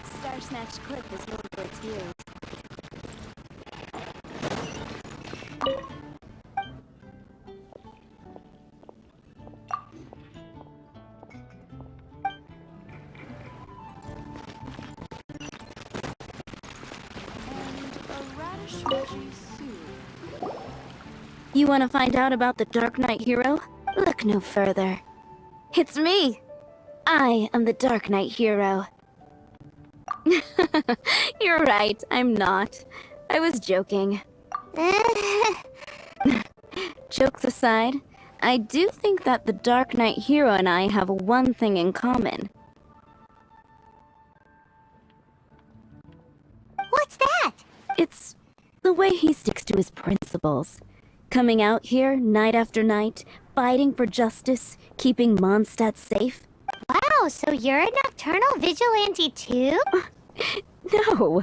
Star Snatch Cliff is known for its views. You want to find out about the Dark Knight hero? Look no further. It's me! I am the Dark Knight hero. You're right, I'm not. I was joking. Jokes aside, I do think that the Dark Knight hero and I have one thing in common. What's that? It's the way he sticks to his principles. Coming out here night after night, fighting for justice, keeping Mondstadt safe. Wow, so you're a nocturnal vigilante too? No,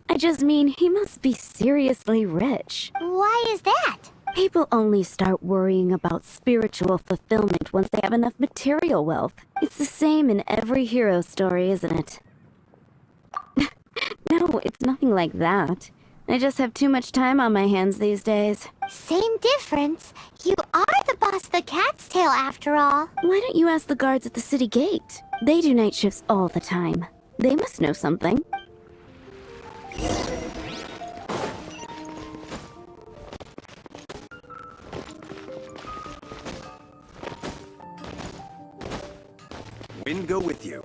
I just mean he must be seriously rich. Why is that? People only start worrying about spiritual fulfillment once they have enough material wealth. It's the same in every hero story, isn't it? No, it's nothing like that. I just have too much time on my hands these days. Same difference. You are the boss of the Cat's Tail after all. Why don't you ask the guards at the city gate? They do night shifts all the time. They must know something. Wind go with you.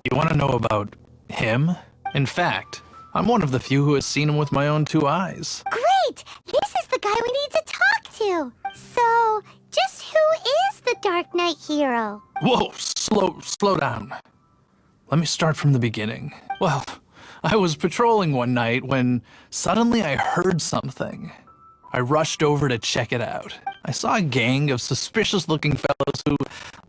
You want to know about him? In fact, I'm one of the few who has seen him with my own two eyes. Great! This is the guy we need to talk to. So, just who is the Dark Knight hero? Whoa, slow down. Let me start from the beginning. Well, I was patrolling one night when suddenly I heard something. I rushed over to check it out. I saw a gang of suspicious-looking fellows who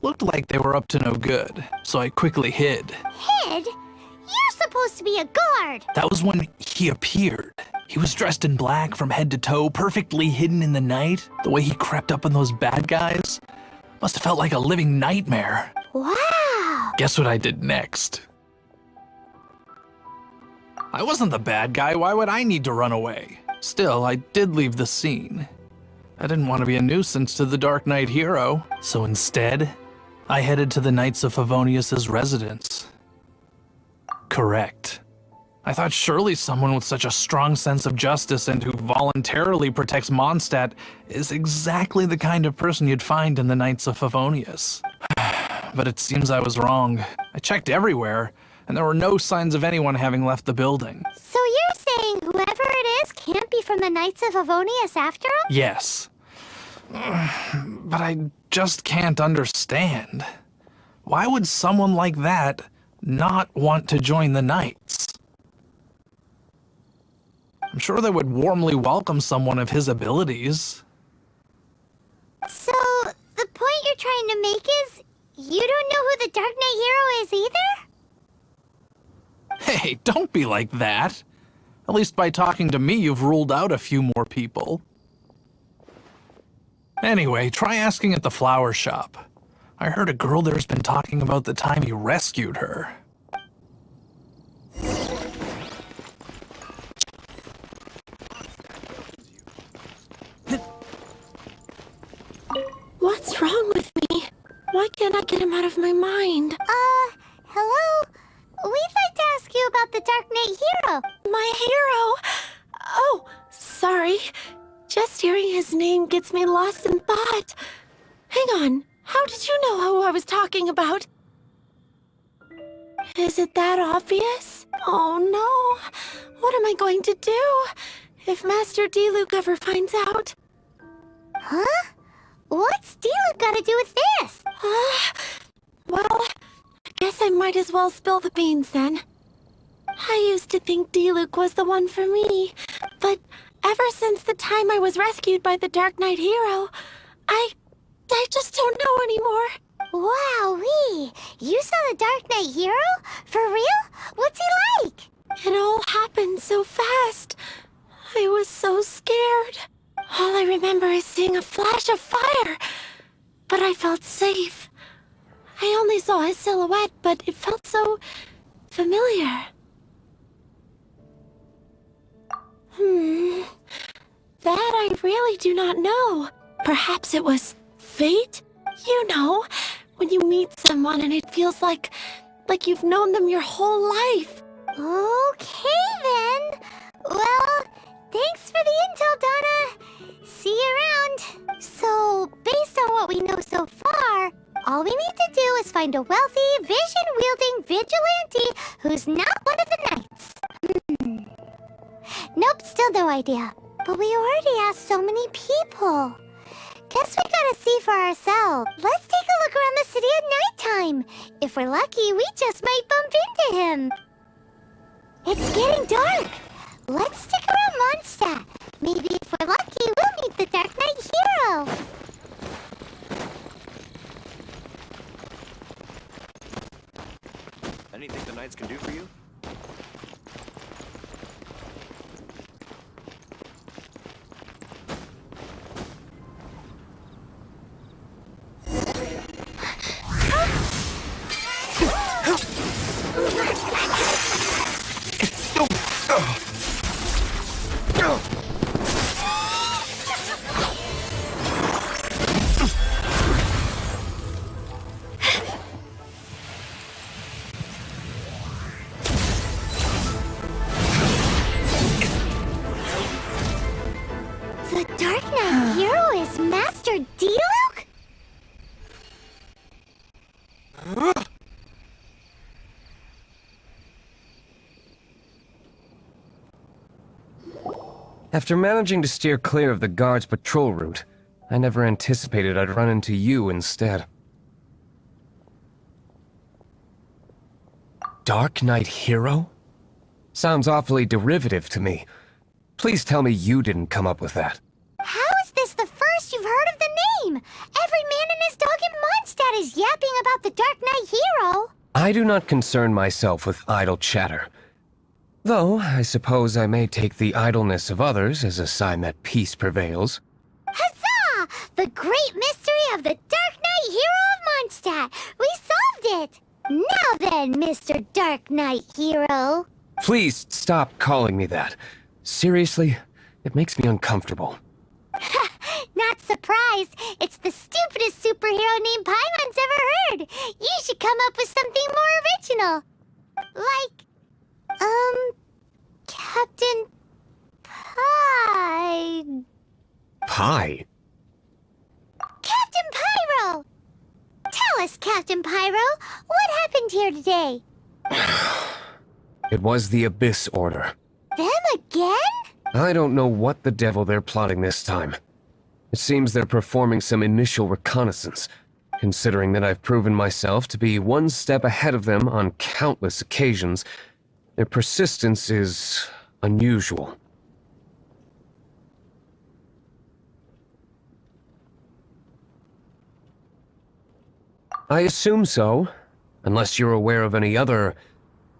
looked like they were up to no good, so I quickly hid. Hid? You're supposed to be a guard. That was when he appeared. He was dressed in black from head to toe, perfectly hidden in the night. The way he crept up on those bad guys must have felt like a living nightmare. Wow! Guess what I did next? I wasn't the bad guy, why would I need to run away? Still, I did leave the scene. I didn't want to be a nuisance to the Dark Knight hero, so instead, I headed to the Knights of Favonius' residence. Correct. I thought surely someone with such a strong sense of justice and who voluntarily protects Mondstadt is exactly the kind of person you'd find in the Knights of Favonius. But it seems I was wrong. I checked everywhere, and there were no signs of anyone having left the building. So you're saying whoever it is can't be from the Knights of Favonius after all? Yes. But I just can't understand. Why would someone like that not want to join the Knights? I'm sure they would warmly welcome someone of his abilities. So, the point you're trying to make is, you don't know who the Dark Knight hero is either? Hey, don't be like that. At least by talking to me, you've ruled out a few more people. Anyway, try asking at the flower shop. I heard a girl there's been talking about the time he rescued her. What's wrong with me? Why can't I get him out of my mind? Hello? We'd like to ask you about the Dark Knight hero. My hero? Oh, sorry. Just hearing his name gets me lost in thought. Hang on, how did you know who I was talking about? Is it that obvious? Oh no, what am I going to do if Master Diluc ever finds out? Huh? What's Diluc got to do with this? Well, I guess I might as well spill the beans then. I used to think Diluc was the one for me, but ever since the time I was rescued by the Dark Knight hero, I I just don't know anymore. Wowee! You saw the Dark Knight hero? For real? What's he like? It all happened so fast. I was so scared. All I remember is seeing a flash of fire. But I felt safe. I only saw his silhouette, but it felt so familiar. That I really do not know. Perhaps it was fate? You know, when you meet someone and it feels like you've known them your whole life. Okay then. Well, thanks for the intel, Donna. See you around. So, based on what we know so far, all we need to do is find a wealthy, vision-wielding vigilante who's not one of the knights. Nope, still no idea. But we already asked so many people. Guess we gotta see for ourselves. Let's take a look around the city at nighttime. If we're lucky, we just might bump into him. It's getting dark. Let's stick around Mondstadt. Maybe if we're lucky, we'll meet the Dark Knight hero. Anything the Knights can do for you? The Dark Knight hero is Master Diluc? After managing to steer clear of the guards' patrol route, I never anticipated I'd run into you instead. Dark Knight hero? Sounds awfully derivative to me. Please tell me you didn't come up with that. How is this the first you've heard of the name? Every man and his dog in Mondstadt is yapping about the Dark Knight hero. I do not concern myself with idle chatter. Though, I suppose I may take the idleness of others as a sign that peace prevails. Huzzah! The great mystery of the Dark Knight hero of Mondstadt! We solved it! Now then, Mr. Dark Knight hero. Please stop calling me that. Seriously, it makes me uncomfortable. Not surprised. It's the stupidest superhero name Paimon's ever heard. You should come up with something more original. Like, Captain Pie. Pie? Captain Pyro! Tell us, Captain Pyro, what happened here today? It was the Abyss Order. Them again? I don't know what the devil they're plotting this time. It seems they're performing some initial reconnaissance, considering that I've proven myself to be one step ahead of them on countless occasions. Their persistence is unusual. I assume so, unless you're aware of any other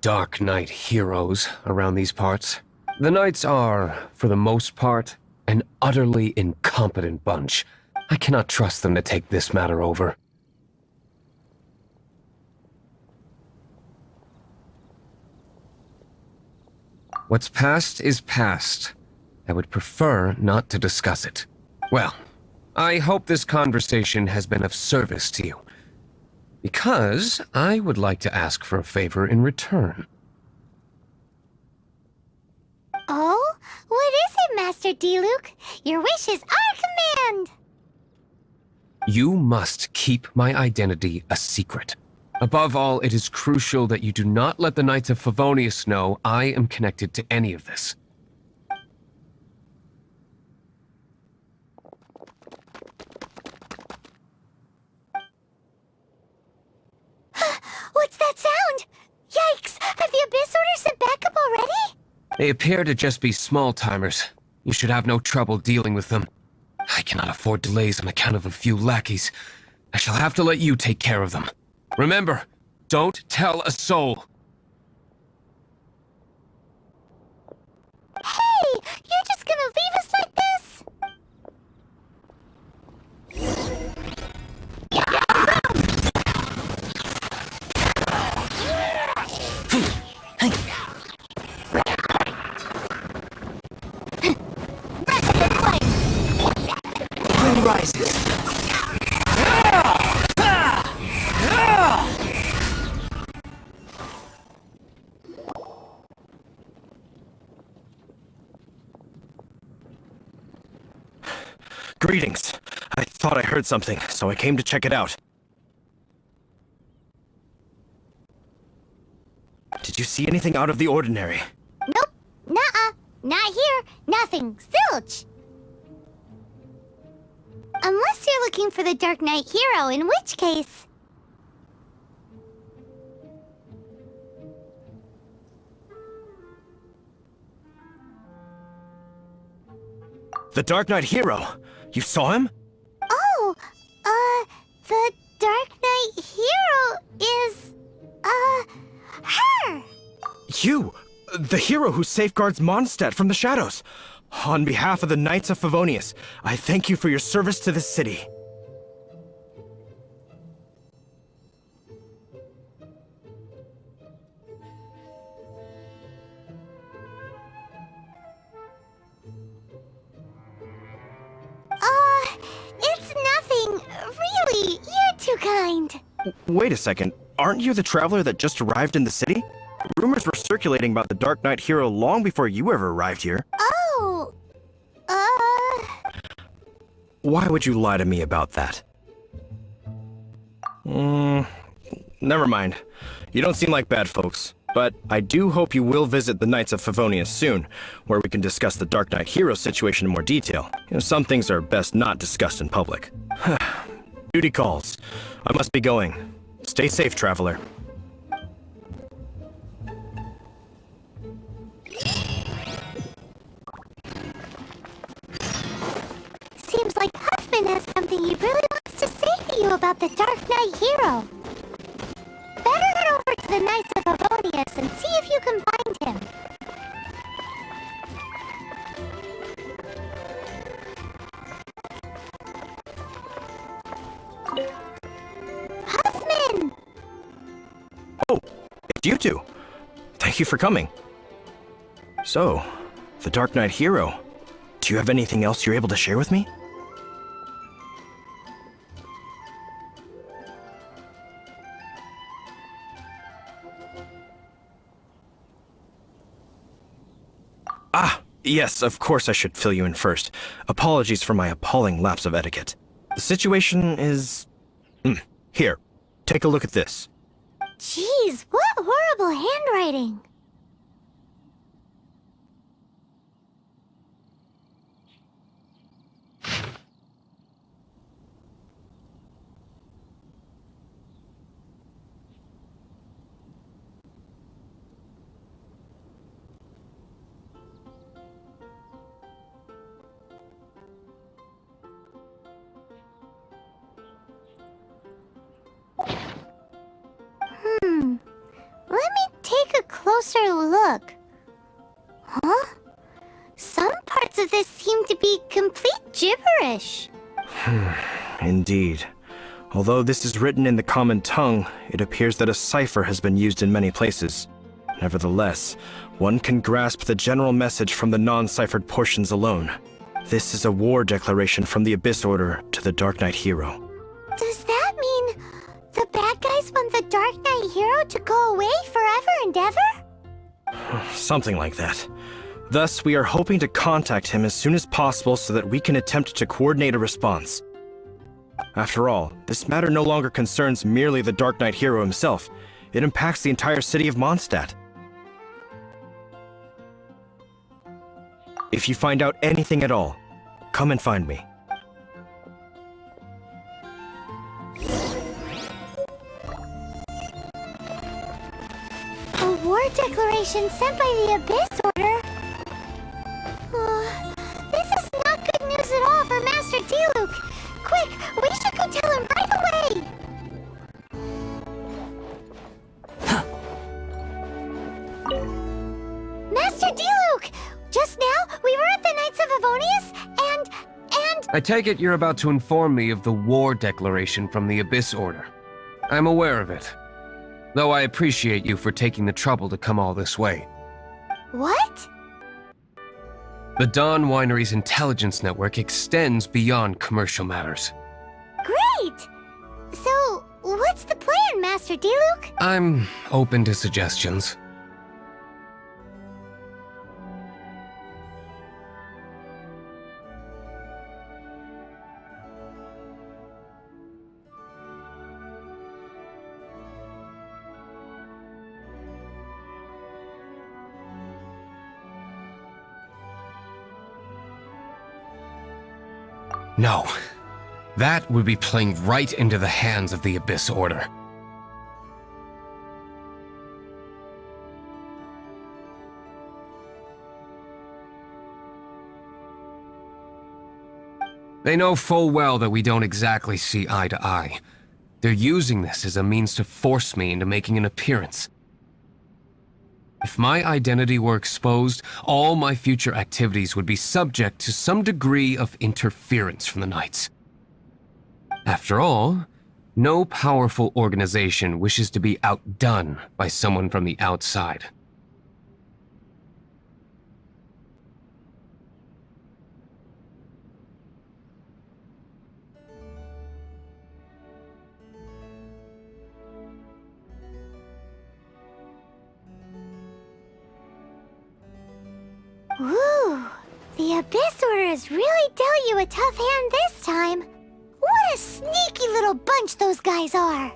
Dark Knight heroes around these parts. The Knights are, for the most part, an utterly incompetent bunch. I cannot trust them to take this matter over. What's past is past. I would prefer not to discuss it. Well, I hope this conversation has been of service to you. Because I would like to ask for a favor in return. Oh? What is it, Master Diluc? Your wish is our command! You must keep my identity a secret. Above all, it is crucial that you do not let the Knights of Favonius know I am connected to any of this. What's that sound? Yikes! Have the Abyss Order sent backup already? They appear to just be small-timers. You should have no trouble dealing with them. I cannot afford delays on account of a few lackeys. I shall have to let you take care of them. Remember, don't tell a soul. Hey, you're just gonna leave us like this? Wind rises. Greetings. I thought I heard something, so I came to check it out. Did you see anything out of the ordinary? Nope. Nuh-uh. Not here. Nothing. Zilch. Unless you're looking for the Dark Knight hero, in which case... The Dark Knight hero? You saw him? Oh, the Dark Knight hero is, her! You! The hero who safeguards Mondstadt from the shadows! On behalf of the Knights of Favonius, I thank you for your service to this city. It's nothing. Really, you're too kind. Wait a second, aren't you the traveler that just arrived in the city? Rumors were circulating about the Dark Knight hero long before you ever arrived here. Oh, Why would you lie to me about that? Never mind. You don't seem like bad folks. But I do hope you will visit the Knights of Favonius soon, where we can discuss the Dark Knight hero situation in more detail. You know, some things are best not discussed in public. Duty calls. I must be going. Stay safe, traveler. seems like Huffman has something he really wants to say to you about the Dark Knight hero. Better head over to the Knights of Favonius and see if you can find him. Huffman! Oh, it's you two. Thank you for coming. So, the Dark Knight hero. Do you have anything else you're able to share with me? Ah, yes, of course I should fill you in first. Apologies for my appalling lapse of etiquette. The situation is... Here, take a look at this. Jeez, what horrible handwriting. Let me take a closer look. Huh? Some parts of this seem to be complete gibberish. Indeed. Although this is written in the common tongue, it appears that a cipher has been used in many places. Nevertheless, one can grasp the general message from the non-ciphered portions alone. This is a war declaration from the Abyss Order to the Dark Knight hero. Does that mean the bad guys want the Dark Knight hero to go away forever and ever? Something like that. Thus, we are hoping to contact him as soon as possible so that we can attempt to coordinate a response. After all, this matter no longer concerns merely the Dark Knight hero himself. It impacts the entire city of Mondstadt. If you find out anything at all, come and find me. A war declaration sent by the Abyss Order? This is not good news at all for Master I take it you're about to inform me of the war declaration from the Abyss Order. I'm aware of it, though I appreciate you for taking the trouble to come all this way. What? The Dawn Winery's intelligence network extends beyond commercial matters. Great! So, what's the plan, Master Diluc? I'm open to suggestions. No. That would be playing right into the hands of the Abyss Order. They know full well that we don't exactly see eye to eye. They're using this as a means to force me into making an appearance. If my identity were exposed, all my future activities would be subject to some degree of interference from the Knights. After all, no powerful organization wishes to be outdone by someone from the outside. Ooh, the Abyss Order has really dealt you a tough hand this time. What a sneaky little bunch those guys are.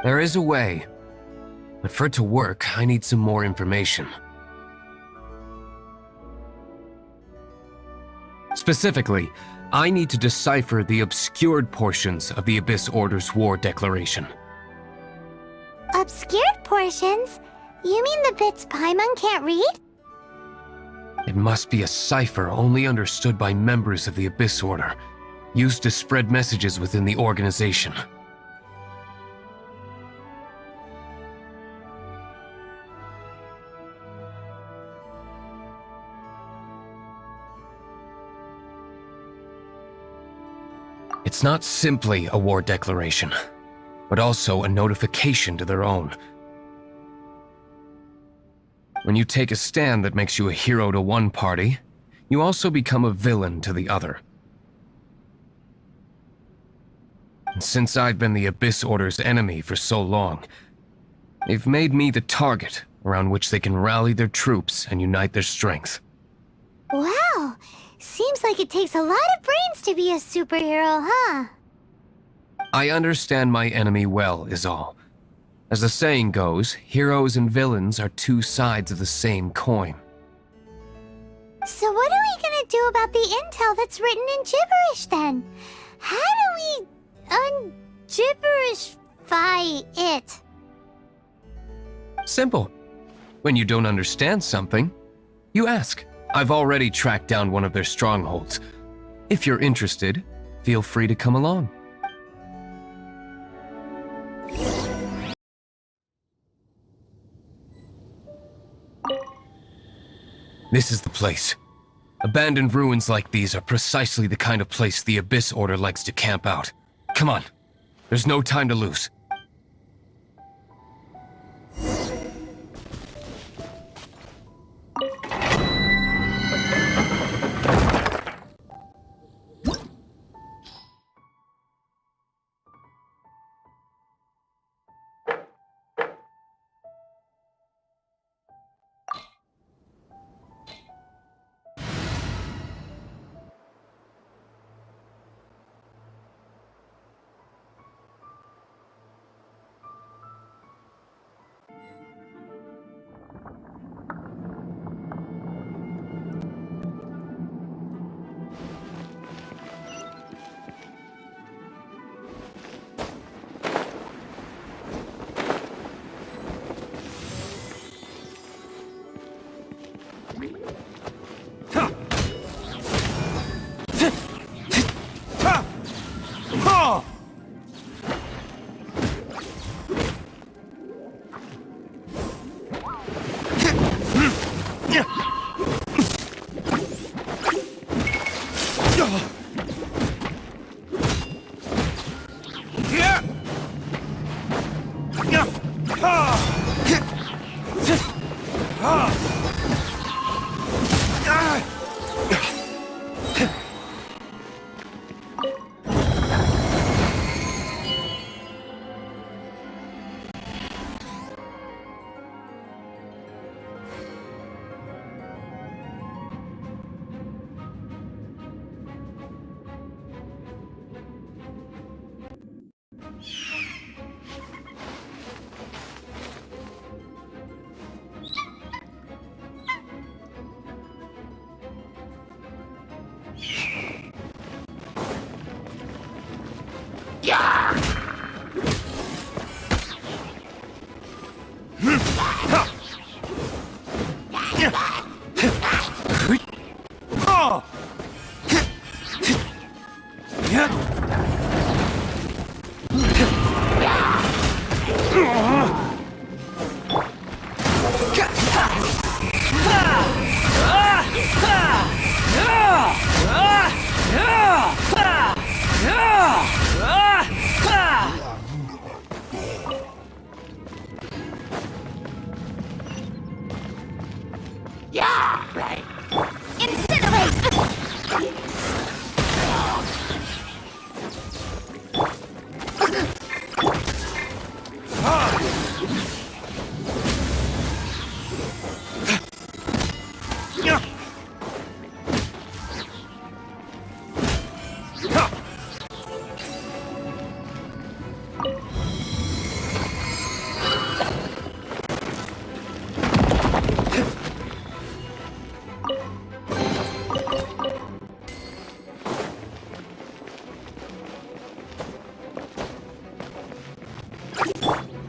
There is a way, but for it to work, I need some more information. Specifically, I need to decipher the obscured portions of the Abyss Order's war declaration. Obscured portions? You mean the bits Paimon can't read? It must be a cipher only understood by members of the Abyss Order, used to spread messages within the organization. It's not simply a war declaration, but also a notification to their own. When you take a stand that makes you a hero to one party, you also become a villain to the other. And since I've been the Abyss Order's enemy for so long, they've made me the target around which they can rally their troops and unite their strength. Wow, seems like it takes a lot of brains to be a superhero, huh? I understand my enemy well, is all. As the saying goes, heroes and villains are two sides of the same coin. So what are we gonna do about the intel that's written in gibberish then? How do we un-gibberishify it? Simple. When you don't understand something, you ask. I've already tracked down one of their strongholds. If you're interested, feel free to come along. This is the place. Abandoned ruins like these are precisely the kind of place the Abyss Order likes to camp out. Come on. There's no time to lose.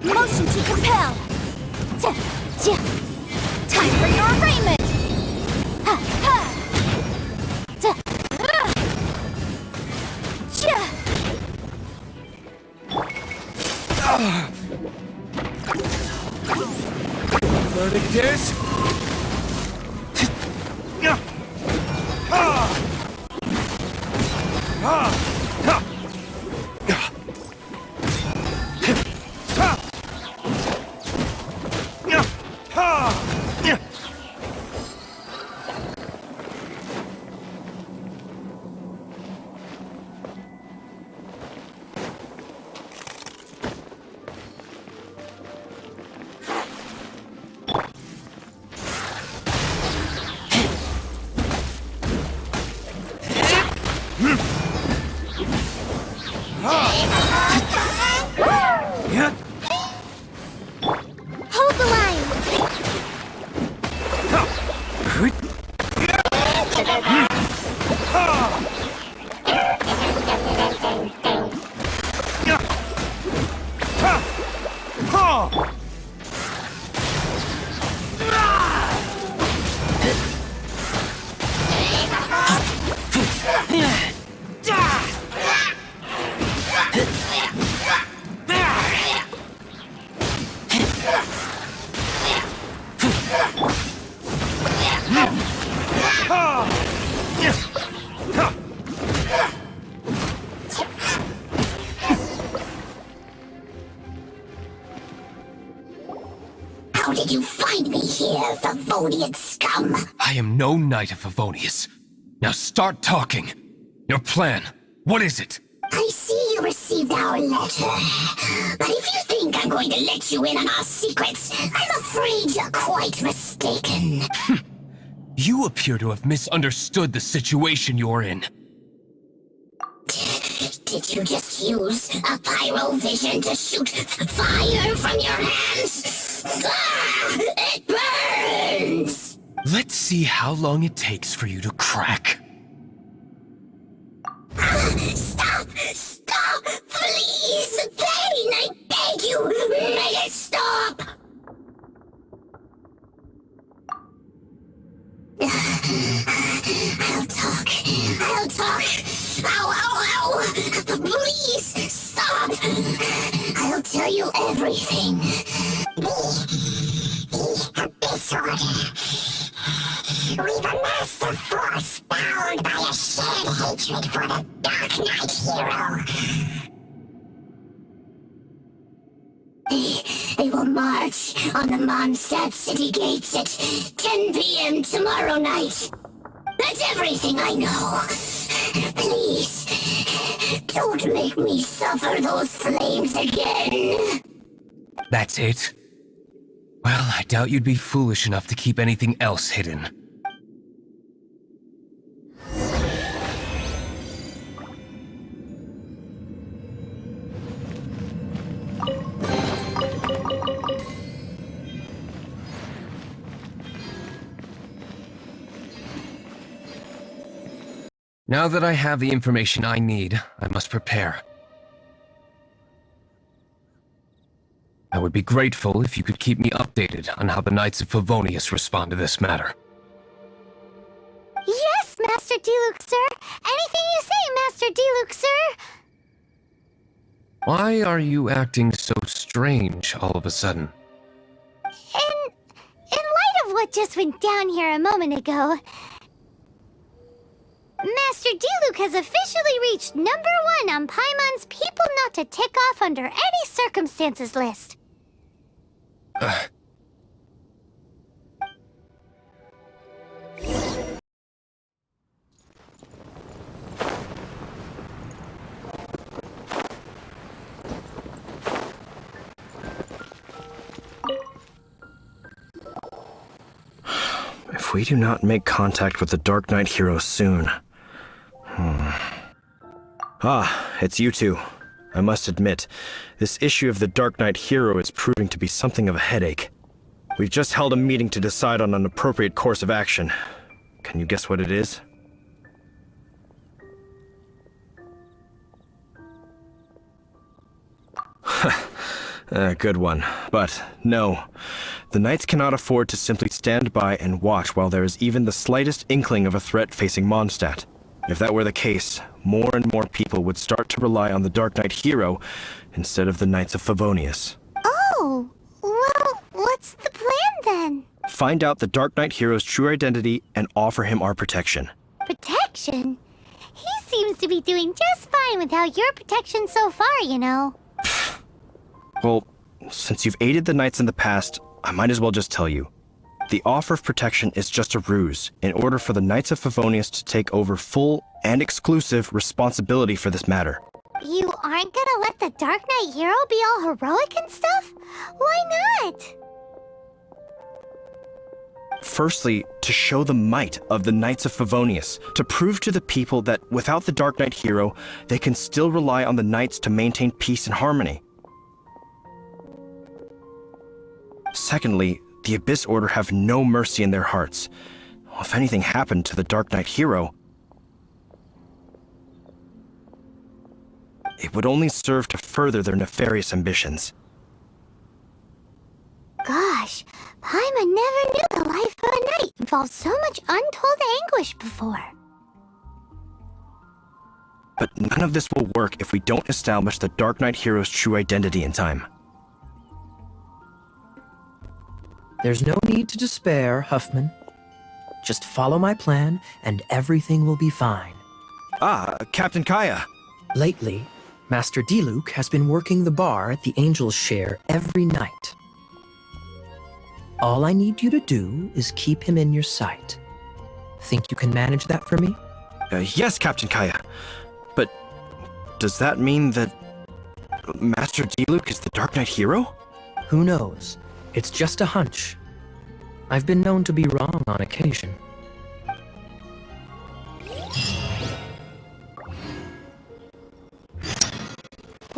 Motion to compel. Time for your arraignment. Ha ha. Verdict is... Hold the line. How did you find me here, Favonian scum? I am no Knight of Favonius. Now start talking. Your plan. What is it? I see you received our letter. But if you think I'm going to let you in on our secrets, I'm afraid you're quite mistaken. You appear to have misunderstood the situation you're in. Did you just use a pyrovision to shoot fire from your hands? Ah, it burns! Let's see how long it takes for you to crack. Stop! Stop! Please! Pain! I beg you! Make it stop! I'll talk. I'll talk. Ow, ow, ow! Please, stop! I'll tell you everything. This order. We've amassed a force bound by a shared hatred for the Dark Knight hero. They will march on the Mondstadt city gates at 10 p.m. tomorrow night. That's everything I know. Please, don't make me suffer those flames again. That's it? Well, I doubt you'd be foolish enough to keep anything else hidden. Now that I have the information I need, I must prepare. I would be grateful if you could keep me updated on how the Knights of Favonius respond to this matter. Yes, Master Diluc, sir! Anything you say, Master Diluc, sir! Why are you acting so strange all of a sudden? In light of what just went down here a moment ago, Master Diluc has officially reached #1 on Paimon's people not to tick off under any circumstances list. If we do not make contact with the Dark Knight hero soon... Ah, it's you two. I must admit, this issue of the Dark Knight hero is proving to be something of a headache. We've just held a meeting to decide on an appropriate course of action. Can you guess what it is? Good one. But no, the Knights cannot afford to simply stand by and watch while there is even the slightest inkling of a threat facing Mondstadt. If that were the case, more and more people would start to rely on the Dark Knight hero instead of the Knights of Favonius. Oh, well, what's the plan then? Find out the Dark Knight hero's true identity and offer him our protection. Protection? He seems to be doing just fine without your protection so far, you know. Well, since you've aided the Knights in the past, I might as well just tell you. The offer of protection is just a ruse in order for the Knights of Favonius to take over full and exclusive responsibility for this matter. You aren't gonna let the Dark Knight hero be all heroic and stuff? Why not? Firstly, to show the might of the Knights of Favonius, to prove to the people that without the Dark Knight hero, they can still rely on the Knights to maintain peace and harmony. Secondly, the Abyss Order have no mercy in their hearts. If anything happened to the Dark Knight hero, it would only serve to further their nefarious ambitions. Gosh, Paimon never knew the life of a knight involved so much untold anguish before. But none of this will work if we don't establish the Dark Knight hero's true identity in time. There's no need to despair, Huffman. Just follow my plan, and everything will be fine. Ah, Captain Kaya. Lately, Master Diluc has been working the bar at the Angel's Share every night. All I need you to do is keep him in your sight. Think you can manage that for me? Yes, Captain Kaya. But does that mean that Master Diluc is the Dark Knight hero? Who knows? It's just a hunch. I've been known to be wrong on occasion.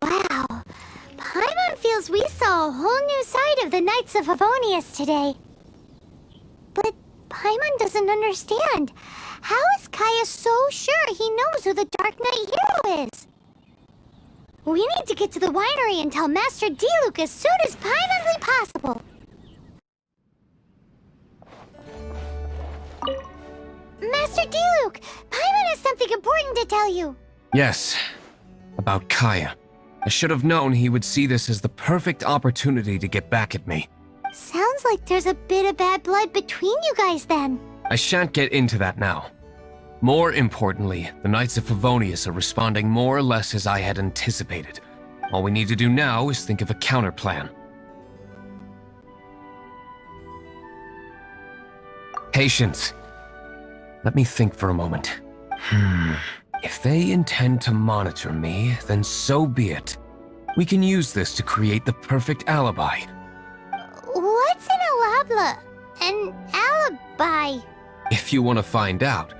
Wow, Paimon feels we saw a whole new side of the Knights of Favonius today. But Paimon doesn't understand. How is Kaya so sure he knows who the Dark Knight hero is? We need to get to the winery and tell Master Diluc as soon as Paimonly possible. Master Diluc, Paimon has something important to tell you. Yes, about Kaya. I should have known he would see this as the perfect opportunity to get back at me. Sounds like there's a bit of bad blood between you guys then. I shan't get into that now. More importantly, the Knights of Favonius are responding more or less as I had anticipated. All we need to do now is think of a counterplan. Patience. Let me think for a moment. If they intend to monitor me, then so be it. We can use this to create the perfect alibi. What's an alabla? An alibi? If you want to find out,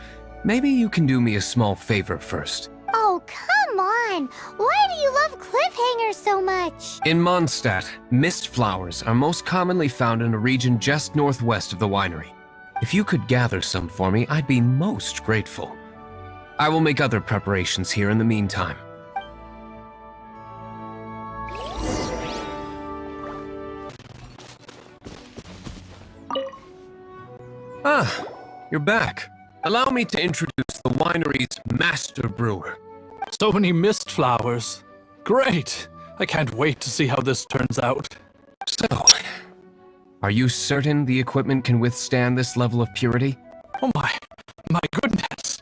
maybe you can do me a small favor first. Oh, come on! Why do you love cliffhangers so much? In Mondstadt, mist flowers are most commonly found in a region just northwest of the winery. If you could gather some for me, I'd be most grateful. I will make other preparations here in the meantime. Ah, you're back. Allow me to introduce the winery's master brewer. So many mist flowers. Great! I can't wait to see how this turns out. So, are you certain the equipment can withstand this level of purity? Oh my goodness!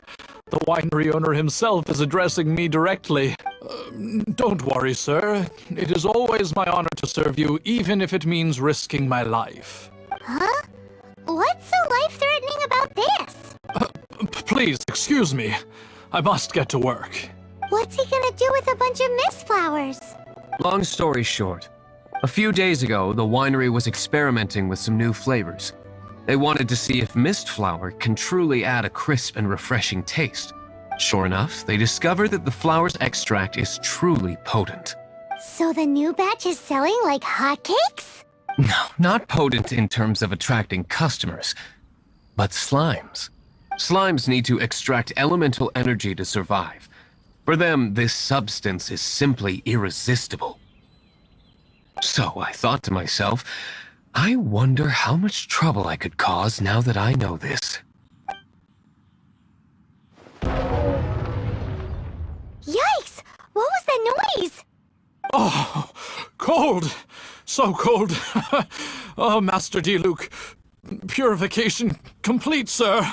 The winery owner himself is addressing me directly. Don't worry, sir. It is always my honor to serve you, even if it means risking my life. Huh? What's so life-threatening about this? Please, excuse me. I must get to work. What's he gonna do with a bunch of mist flowers? Long story short, a few days ago, the winery was experimenting with some new flavors. They wanted to see if mist flower can truly add a crisp and refreshing taste. Sure enough, they discovered that the flower's extract is truly potent. So the new batch is selling like hotcakes? No, not potent in terms of attracting customers, but slimes. Slimes need to extract elemental energy to survive. For them, this substance is simply irresistible. So I thought to myself, I wonder how much trouble I could cause now that I know this. Yikes! What was that noise? Oh, cold! So cold! Oh, Master Diluc, purification complete, sir.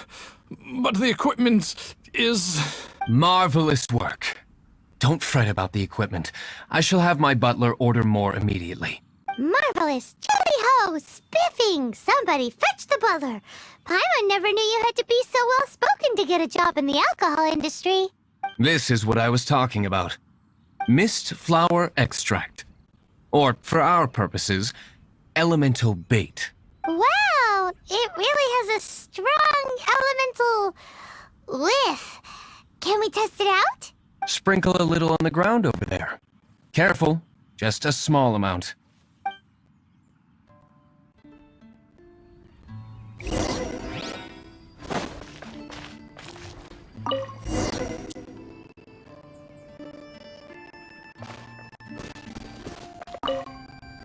But the equipment is... Marvelous work. Don't fret about the equipment. I shall have my butler order more immediately. Marvelous! Jolly-ho! Spiffing! Somebody fetch the butler! Paimon never knew you had to be so well-spoken to get a job in the alcohol industry. This is what I was talking about. Mist flower extract. Or, for our purposes, elemental bait. Wow! It really has a strong elemental whiff. Can we test it out? Sprinkle a little on the ground over there. Careful, just a small amount.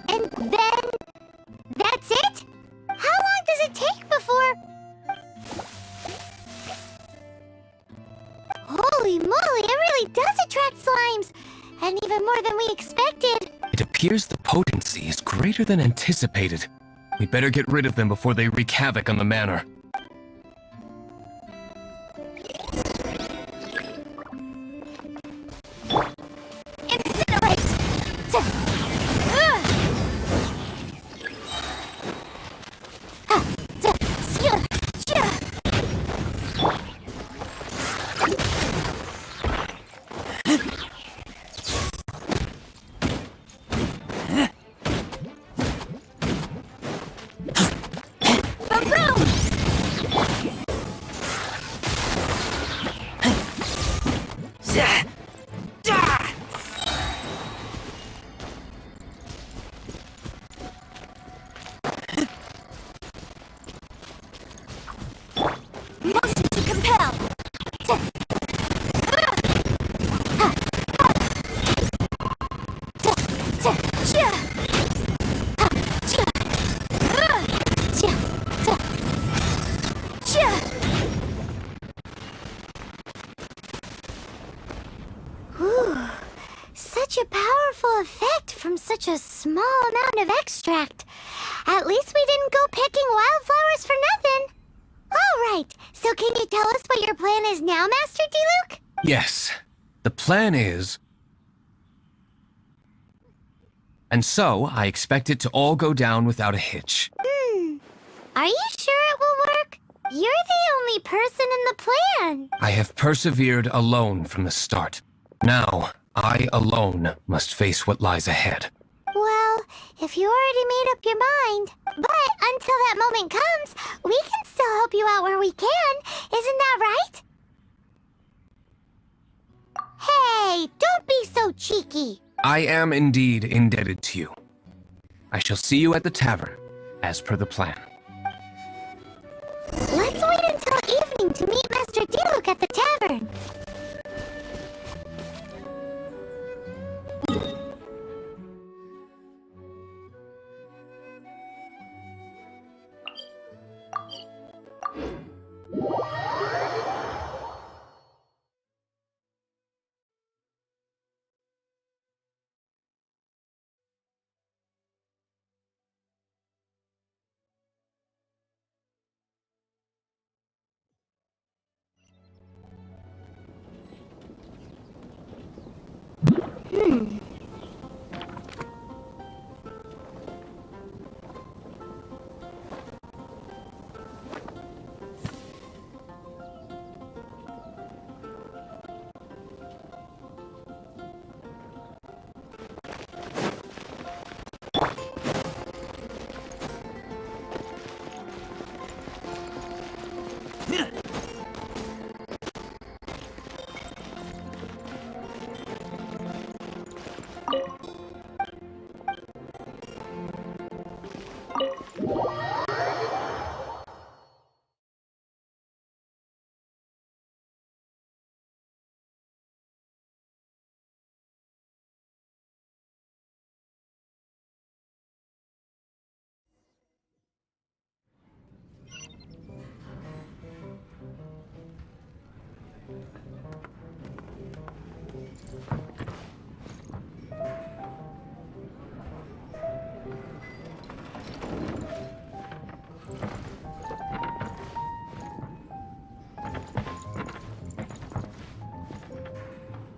And then... that's it? How long does it take before... Holy moly, it really does attract slimes! And even more than we expected. It appears the potency is greater than anticipated. We better get rid of them before they wreak havoc on the manor. Incinerate! Motion to compel! Whew. Such a powerful effect from such a small amount of extract. At least we didn't go picking wildflowers for nothing. All right, so can you tell us what your plan is now, Master Diluc? Yes, the plan is... And so, I expect it to all go down without a hitch. Are you sure it will work? You're the only person in the plan. I have persevered alone from the start. Now, I alone must face what lies ahead. Well, if you already made up your mind. But until that moment comes, we can still help you out where we can. Isn't that right? Hey, don't be so cheeky. I am indeed indebted to you. I shall see you at the tavern, as per the plan. Let's wait until evening to meet Master Diluc at the tavern.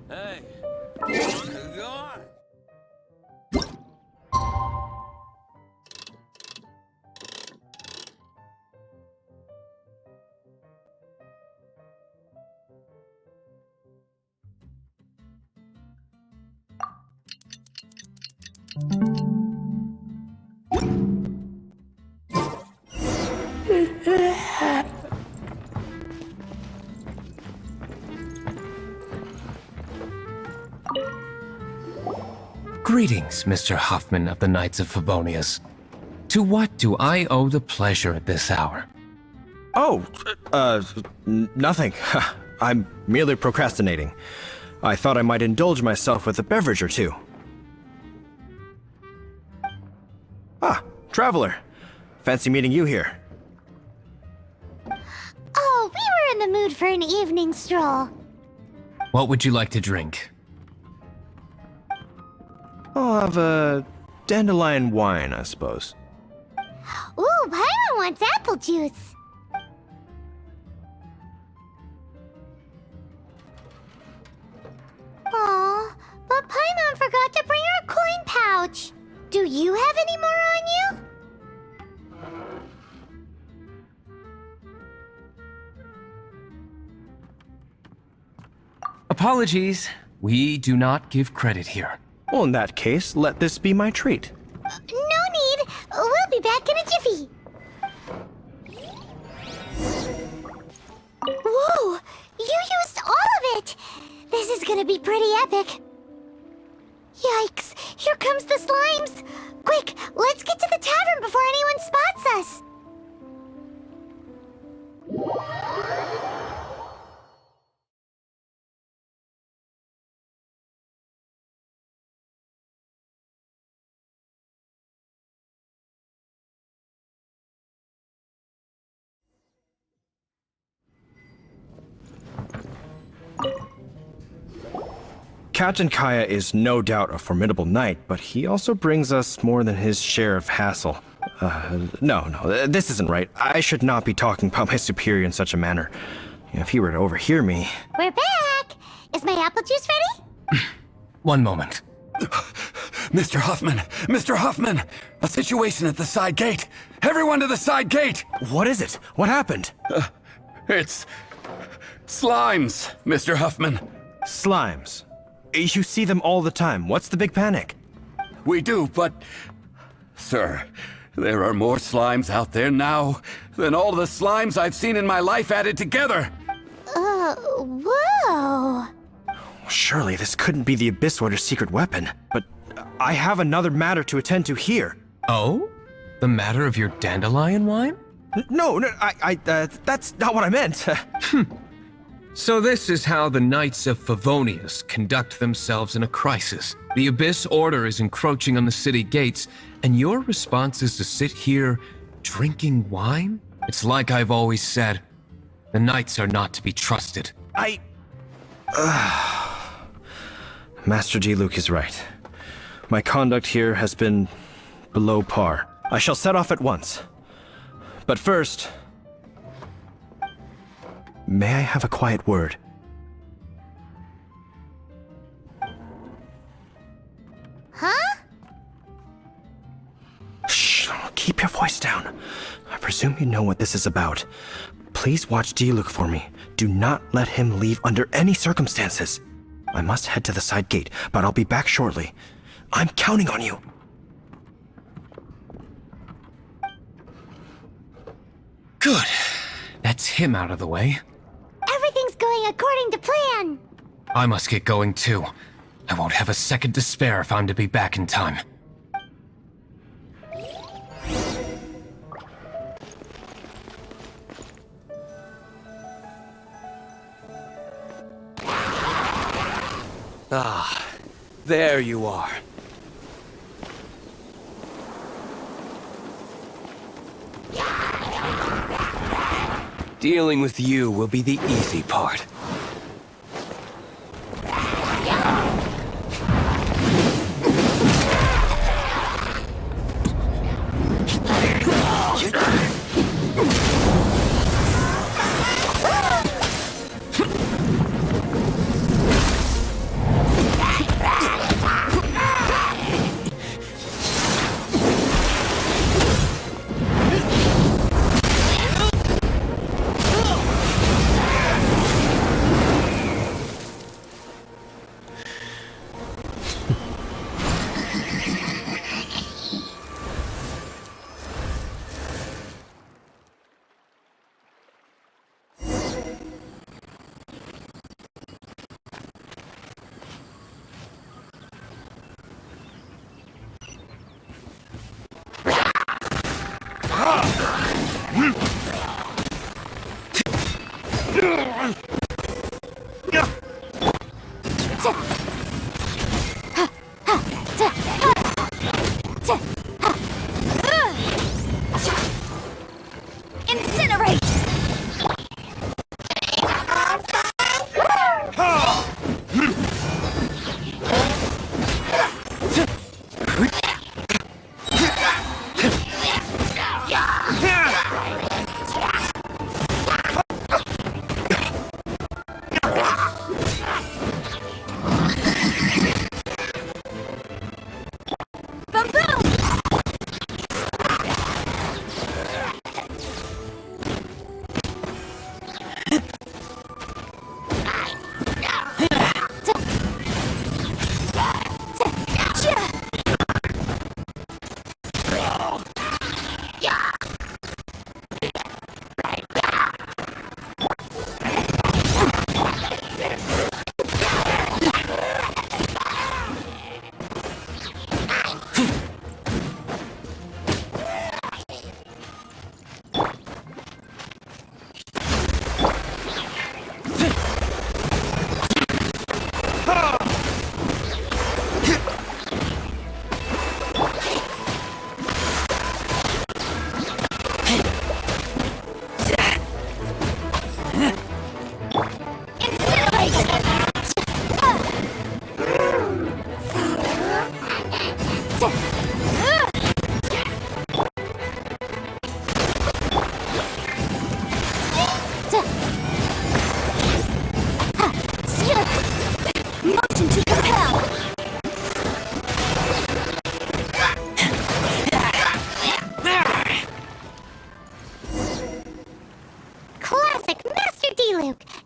Hey, go on. Greetings, Mr. Huffman of the Knights of Favonius. To what do I owe the pleasure at this hour? Oh, nothing. I'm merely procrastinating. I thought I might indulge myself with a beverage or two. Ah, traveler. Fancy meeting you here. Oh, we were in the mood for an evening stroll. What would you like to drink? I'll have a dandelion wine, I suppose. Ooh, Paimon wants apple juice. Aw, but Paimon forgot to bring her coin pouch. Do you have any more on you? Apologies. We do not give credit here. Well, in that case, let this be my treat. No need. We'll be back in a jiffy. Whoa! You used all of it! This is gonna be pretty epic. Yikes! Here comes the slimes! Quick, let's get to the tavern before anyone spots us! Captain Kaya is no doubt a formidable knight, but he also brings us more than his share of hassle. No, this isn't right. I should not be talking about my superior in such a manner. If he were to overhear me... We're back! Is my apple juice ready? One moment. Mr. Huffman! Mr. Huffman! A situation at the side gate! Everyone to the side gate! What is it? What happened? It's... slimes, Mr. Huffman. Slimes. You see them all the time. What's the big panic? We do, but... Sir, there are more slimes out there now than all the slimes I've seen in my life added together! Whoa! Surely this couldn't be the Abyss Order's secret weapon. But I have another matter to attend to here. Oh? The matter of your dandelion wine? No, that's not what I meant. So this is how the Knights of Favonius conduct themselves in a crisis. The Abyss Order is encroaching on the city gates, and your response is to sit here drinking wine? It's like I've always said, the Knights are not to be trusted. Master Diluc is right. My conduct here has been below par. I shall set off at once. But first... may I have a quiet word? keep your voice down. I presume you know what this is about. Please watch Diluc for me. Do not let him leave under any circumstances. I must head to the side gate, but I'll be back shortly. I'm counting on you. Good. That's him out of the way. Everything's going according to plan. I must get going too. I won't have a second to spare if I'm to be back in time. Ah, there you are. Dealing with you will be the easy part.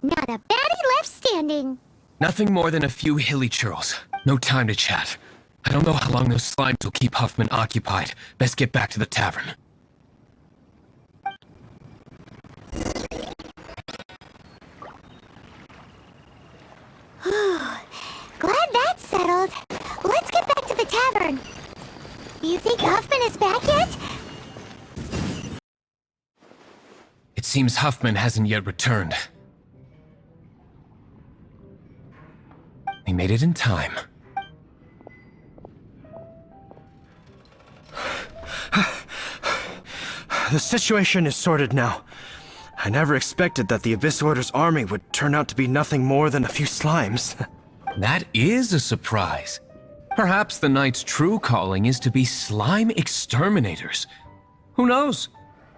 Not a baddie left standing. Nothing more than a few hilly churls. No time to chat. I don't know how long those slimes will keep Huffman occupied. Best get back to the tavern. Glad that's settled. Let's get back to the tavern. You think Huffman is back yet? It seems Huffman hasn't yet returned. We made it in time. The situation is sorted now. I never expected that the Abyss Order's army would turn out to be nothing more than a few slimes. That is a surprise. Perhaps the Knight's true calling is to be slime exterminators. Who knows?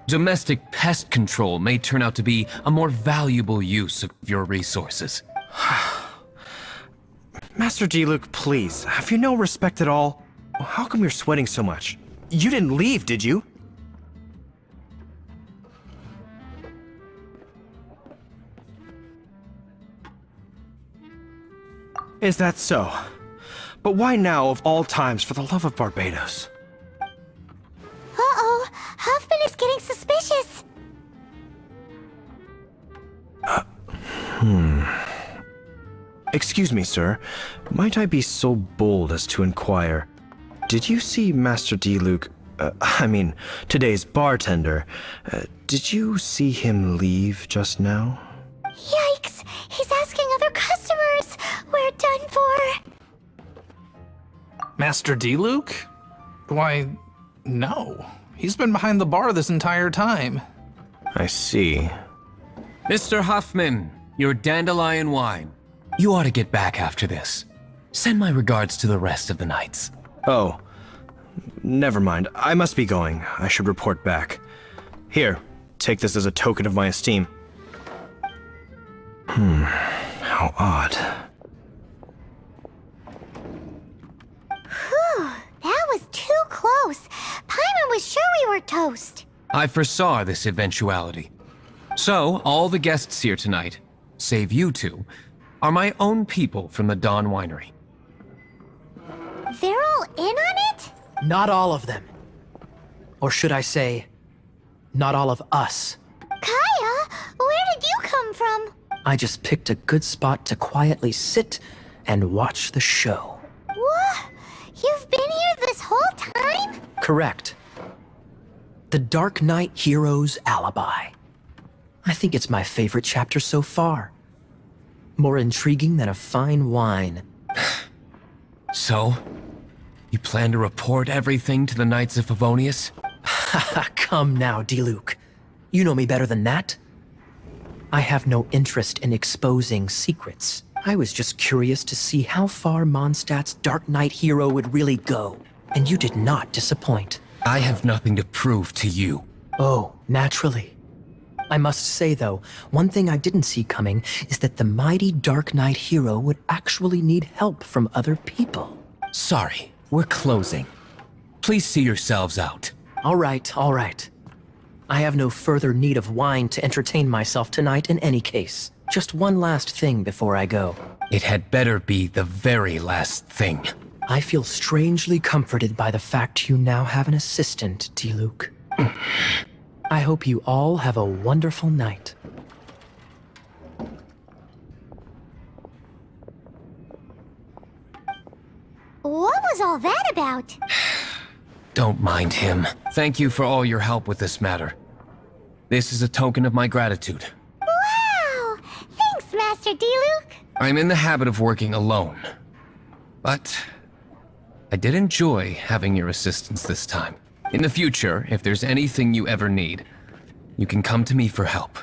Domestic pest control may turn out to be a more valuable use of your resources. Master Diluc, please, have you no respect at all? How come you're sweating so much? You didn't leave, did you? Is that so? But why now of all times, for the love of Barbados? Uh-oh, Huffman is getting suspicious. Excuse me, sir. Might I be so bold as to inquire, did you see Master Diluc, today's bartender, did you see him leave just now? Yikes, he's asking other customers. We're done for. Master Diluc? Why, no. He's been behind the bar this entire time. I see. Mr. Huffman, your dandelion wine. You ought to get back after this. Send my regards to the rest of the knights. Oh, never mind. I must be going. I should report back. Here, take this as a token of my esteem. How odd. Whew, that was too close. Paimon was sure we were toast. I foresaw this eventuality. So, all the guests here tonight, save you two, are my own people from the Dawn Winery. They're all in on it? Not all of them. Or should I say, not all of us. Kaya, where did you come from? I just picked a good spot to quietly sit and watch the show. What? You've been here this whole time? Correct. The Dark Knight Hero's Alibi. I think it's my favorite chapter so far. More intriguing than a fine wine. So, you plan to report everything to the Knights of Favonius? Come now, Diluc. You know me better than that. I have no interest in exposing secrets. I was just curious to see how far Mondstadt's Dark Knight hero would really go. And you did not disappoint. I have nothing to prove to you. Oh, naturally. I must say, though, one thing I didn't see coming is that the mighty Dark Knight hero would actually need help from other people. Sorry, we're closing. Please see yourselves out. All right, all right. I have no further need of wine to entertain myself tonight in any case. Just one last thing before I go. It had better be the very last thing. I feel strangely comforted by the fact you now have an assistant, Diluc. I hope you all have a wonderful night. What was all that about? Don't mind him. Thank you for all your help with this matter. This is a token of my gratitude. Wow! Thanks, Master Diluc. I'm in the habit of working alone. But I did enjoy having your assistance this time. In the future, if there's anything you ever need, you can come to me for help.